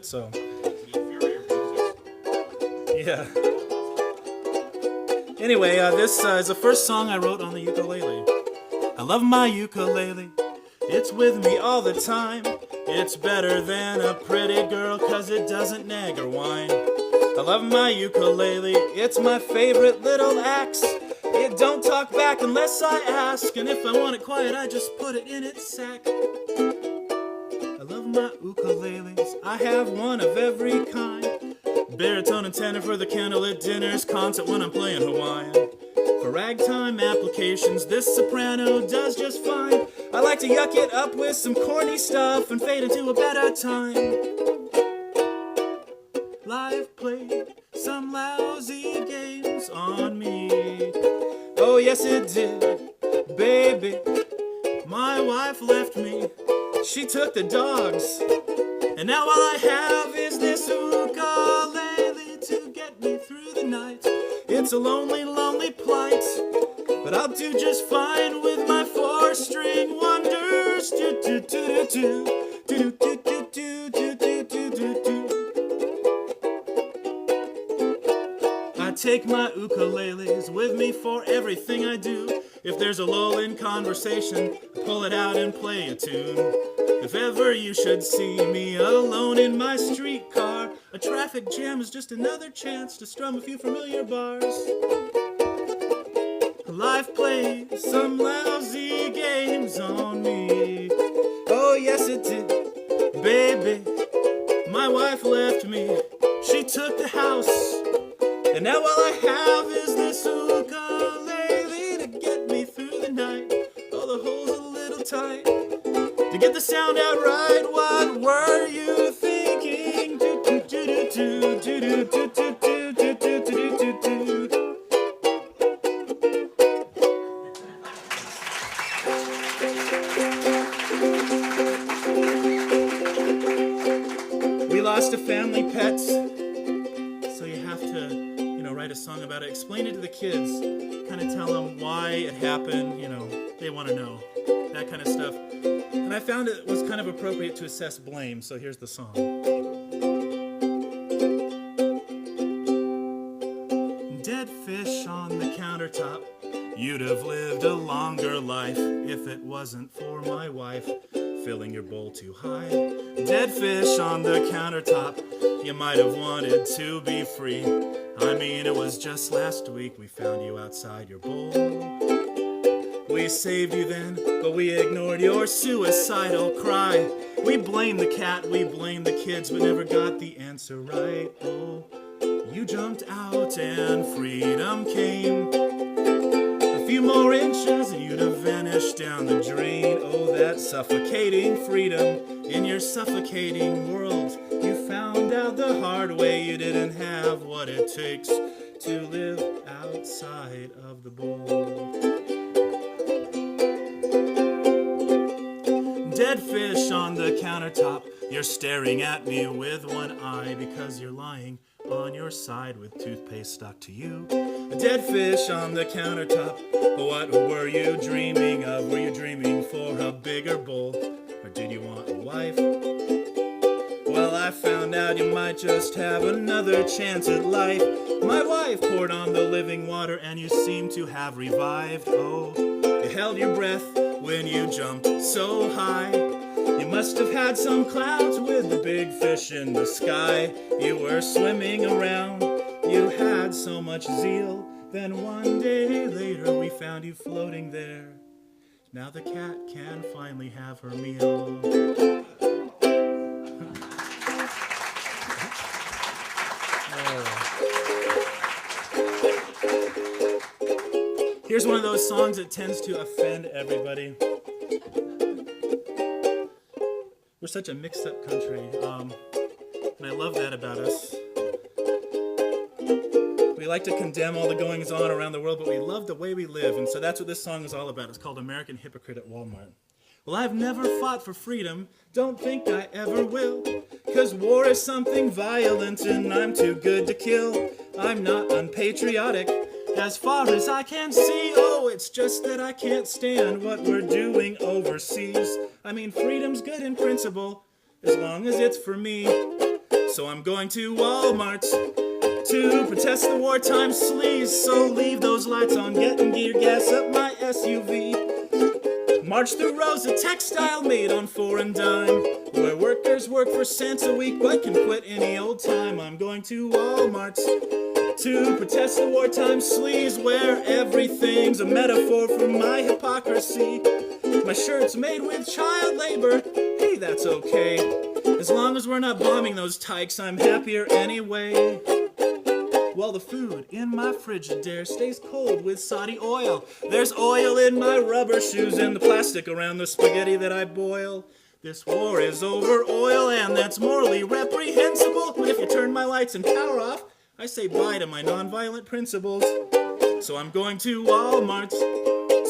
So, yeah. Anyway, this is the first song I wrote on the ukulele. I love my ukulele. It's with me all the time. It's better than a pretty girl 'cause it doesn't nag or whine. I love my ukulele. It's my favorite little axe. It don't talk back unless I ask. And if I want it quiet, I just put it in its sack. I love my ukuleles, I have one of every kind. Baritone and tenor for the candlelit dinners, concert when I'm playing Hawaiian. For ragtime applications, this soprano does just fine. I like to yuck it up with some corny stuff and fade into a better time. Life played some lousy games on me. Oh yes it did, baby. My wife left me. She took the dogs, and now all I have is this ukulele to get me through the night. It's a lonely, lonely plight, but I'll do just fine with my four-string wonders. Do do do do do do do do do do do do do. I take my ukuleles with me for everything I do. If there's a lull in conversation, I pull it out and play a tune. If ever you should see me alone in my streetcar, a traffic jam is just another chance to strum a few familiar bars. Life plays some lousy games on me. Oh yes it did, baby. My wife left me. She took the house, and now all I have is this ukulele to get me through the night. Oh, the hole's a little tight. To get the sound out right, what were you thinking? Do do do do do do do do do do do do do do. We lost a family pet, so you have to, write a song about it. Explain it to the kids, kind of tell them why it happened. They want to know that kind of stuff. And I found it was kind of appropriate to assess blame, so here's the song. Dead fish on the countertop, you'd have lived a longer life if it wasn't for my wife filling your bowl too high. Dead fish on the countertop, you might have wanted to be free. I mean, it was just last week we found you outside your bowl. We saved you then, but we ignored your suicidal cry. We blamed the cat, we blamed the kids, but never got the answer right. Oh, you jumped out and freedom came. A few more inches and you'd have vanished down the drain. Oh, that suffocating freedom in your suffocating world. You found out the hard way you didn't have what it takes to live outside of the bowl. Dead fish on the countertop, you're staring at me with one eye because you're lying on your side with toothpaste stuck to you. A dead fish on the countertop, what were you dreaming of? Were you dreaming for a bigger bowl, or did you want a wife? Well, I found out you might just have another chance at life. My wife poured on the living water and you seem to have revived. Oh, you held your breath when you jumped so high. You must have had some clouds with the big fish in the sky. You were swimming around, you had so much zeal. Then one day later we found you floating there. Now the cat can finally have her meal. Here's one of those songs that tends to offend everybody. We're such a mixed-up country, and I love that about us. We like to condemn all the goings-on around the world, but we love the way we live, and so that's what this song is all about. It's called American Hypocrite at Walmart. Well, I've never fought for freedom, don't think I ever will, 'cause war is something violent and I'm too good to kill. I'm not unpatriotic, as far as I can see. Oh, it's just that I can't stand what we're doing overseas. I mean, freedom's good in principle, as long as it's for me. So I'm going to Walmart to protest the wartime sleaze. So leave those lights on, getting gear, gas up my SUV. March through rows of textile made on foreign dime, where workers work for cents a week but can quit any old time. I'm going to Walmart to protest the wartime sleaze, where everything's a metaphor for my hypocrisy. My shirt's made with child labor, hey, that's okay. As long as we're not bombing those tykes, I'm happier anyway. Well, the food in my Frigidaire stays cold with Saudi oil. There's oil in my rubber shoes and the plastic around the spaghetti that I boil. This war is over oil, and that's morally reprehensible. But if you turn my lights and power off, I say bye to my nonviolent principles. So I'm going to Walmart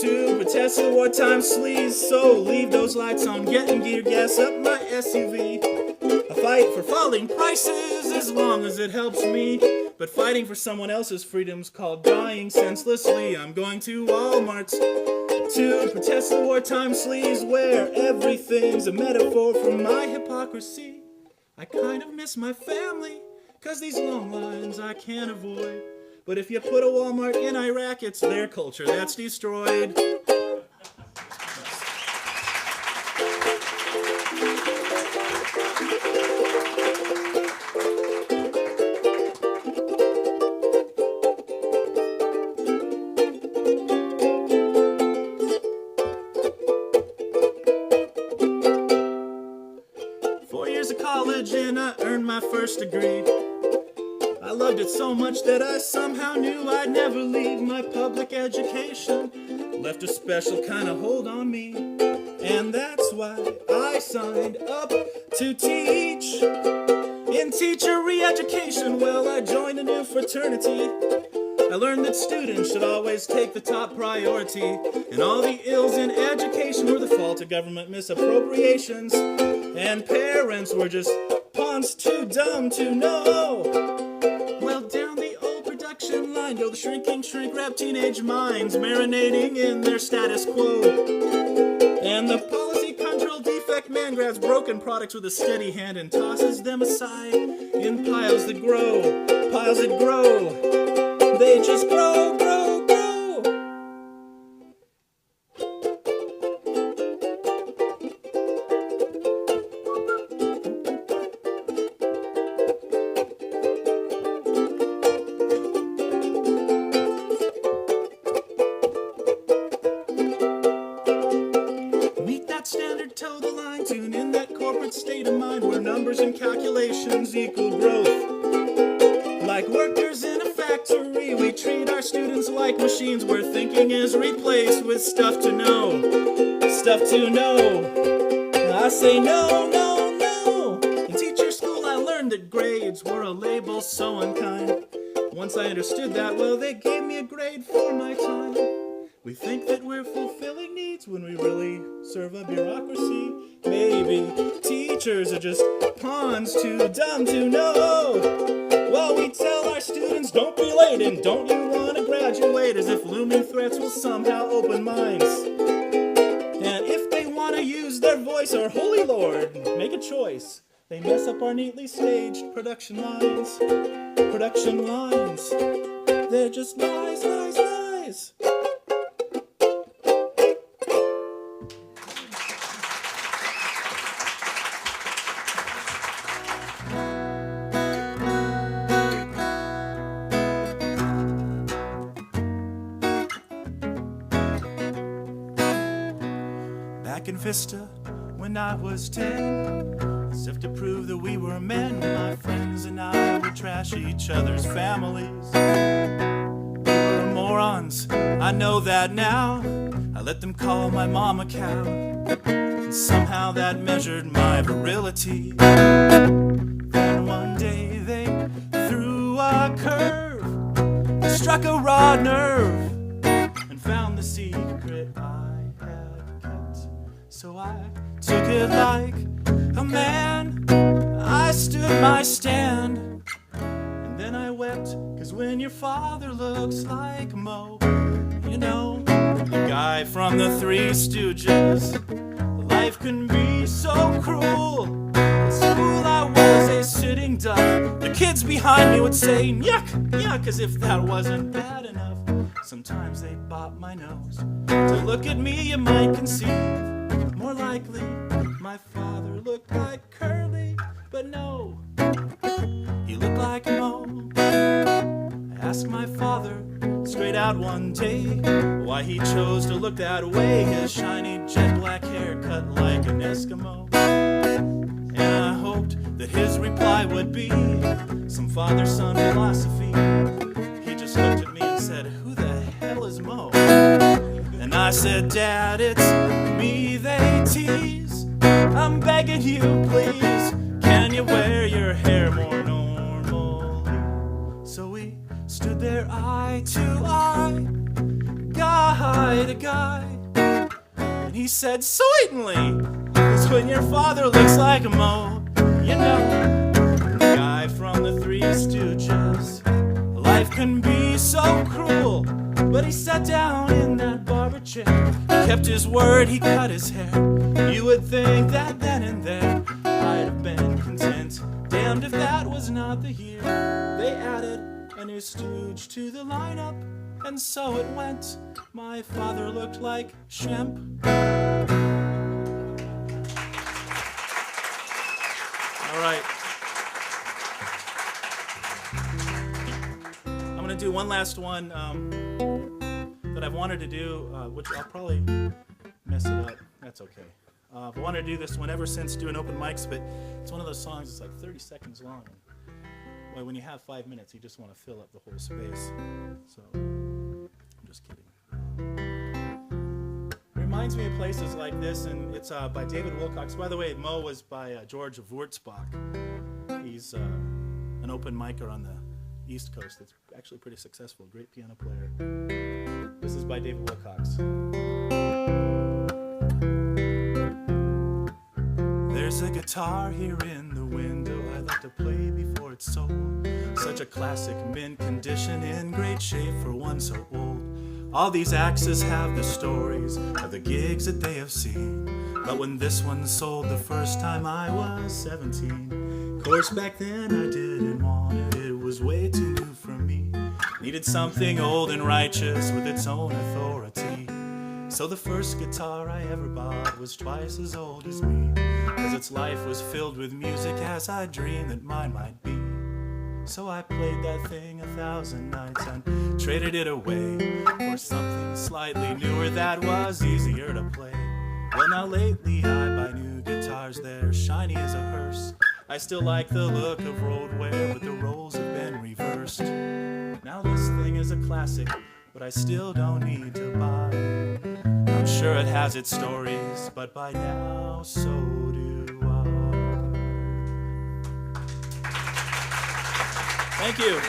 to protest the wartime sleaze. So leave those lights on, getting gear, gas up my SUV. I fight for falling prices as long as it helps me, but fighting for someone else's freedom's called dying senselessly. I'm going to Walmart to protest the wartime sleaze, where everything's a metaphor for my hypocrisy. I kind of miss my family, 'cause these long lines I can't avoid. But if you put a Walmart in Iraq, it's their culture that's destroyed. 4 years of college and I earned my first degree. I loved it so much that I somehow knew I'd never leave. My public education left a special kind of hold on me, and that's why I signed up to teach in teacher re-education. Well, I joined a new fraternity. I learned that students should always take the top priority, and all the ills in education were the fault of government misappropriations, and parents were just pawns too dumb to know. Well, down the old production line go the shrinking, shrink-wrapped teenage minds, marinating in their status quo. And the policy control defect man grabs broken products with a steady hand and tosses them aside in piles that grow, piles that grow. They just grow, grow, grow. Meet that standard, toe the line, tune in that corporate state of mind where numbers and calculations equal growth. Like workers in a factory, we treat our students like machines where thinking is replaced with stuff to know. Stuff to know. I say no, no, no. In teacher school I learned that grades were a label so unkind. Once I understood that, well, they gave me a grade for my time. We think that we're fulfilling needs when we really serve a bureaucracy. Maybe teachers are just pawns too dumb to know. Well, we tell our students, don't be late and don't you want to graduate, as if looming threats will somehow open minds. And if they want to use their voice, our holy Lord, make a choice. They mess up our neatly staged production lines. Production lines. They're just lies, lies, lies. Back in Vista, when I was 10, as if to prove that we were men, my friends and I would trash each other's families. We were morons, I know that now. I let them call my mom a cow, and somehow that measured my virility. Then one day they threw a curve, they struck a raw nerve, and found the secret I had kept. So I took it like a man, I stood my stand, and then I wept, 'cause when your father looks like Mo, you know, the guy from the Three Stooges, life can be so cruel. In school I was a sitting duck, kids behind me would say, yuck, yuck, as if that wasn't bad enough. Sometimes they'd bop my nose. To look at me, you might conceive. More likely, my father looked like Curly, but no, he looked like Mo. I asked my father straight out one day why he chose to look that way. His shiny jet black hair cut like an Eskimo. And I hoped that his reply would be some father-son philosophy. He just looked at me and said, who the hell is Mo? And I said, Dad, it's me they tease. I'm begging you, please, can you wear your hair more normally? So we stood there eye to eye, guy to guy. And he said, certainly, 'cause when your father looks like a Mo, you know, the guy from the Three Stooges. Life can be so cruel, but he sat down in that barber chair. He kept his word, he cut his hair. You would think that then and there I'd have been content. Damned if that was not the year they added a new stooge to the lineup. And so it went. My father looked like Shemp. All right. I'm going to do one last one that I've wanted to do, which I'll probably mess it up. That's okay. I've wanted to do this one ever since doing open mics, but it's one of those songs that's like 30 seconds long. Well, when you have 5 minutes, you just want to fill up the whole space. So, I'm just kidding. It reminds me of places like this, and it's by David Wilcox. By the way, Mo was by George of Wurzbach. He's an open micer on the East Coast that's actually pretty successful, great piano player. This is by David Wilcox. There's a guitar here in the window I'd like to play before it's sold. Such a classic, mint condition, in great shape for one so old. All these axes have the stories of the gigs that they have seen. But when this one sold the first time I was 17, of course back then I didn't want it, it was way too new for me. Needed something old and righteous with its own authority. So the first guitar I ever bought was twice as old as me, as its life was filled with music as I dreamed that mine might be. So I played that thing 1,000 nights and traded it away for something slightly newer that was easier to play. Well, now lately I buy new guitars, they're shiny as a hearse. I still like the look of road wear, but the roles have been reversed. Now this thing is a classic, but I still don't need to buy. I'm sure it has its stories, but by now so do I. Thank you.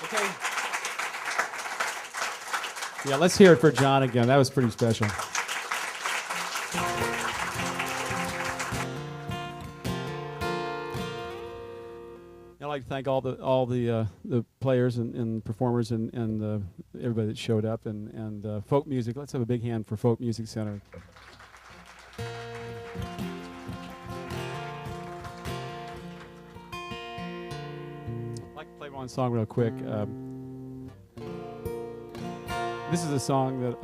Okay. Yeah, let's hear it for John again. That was pretty special. I'd like to thank all the players and performers and everybody that showed up and folk music. Let's have a big hand for Folk Music Center. I'd like to play one song real quick. This is a song that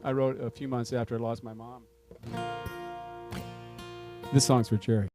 I wrote a few months after I lost my mom. This song's for Jerry.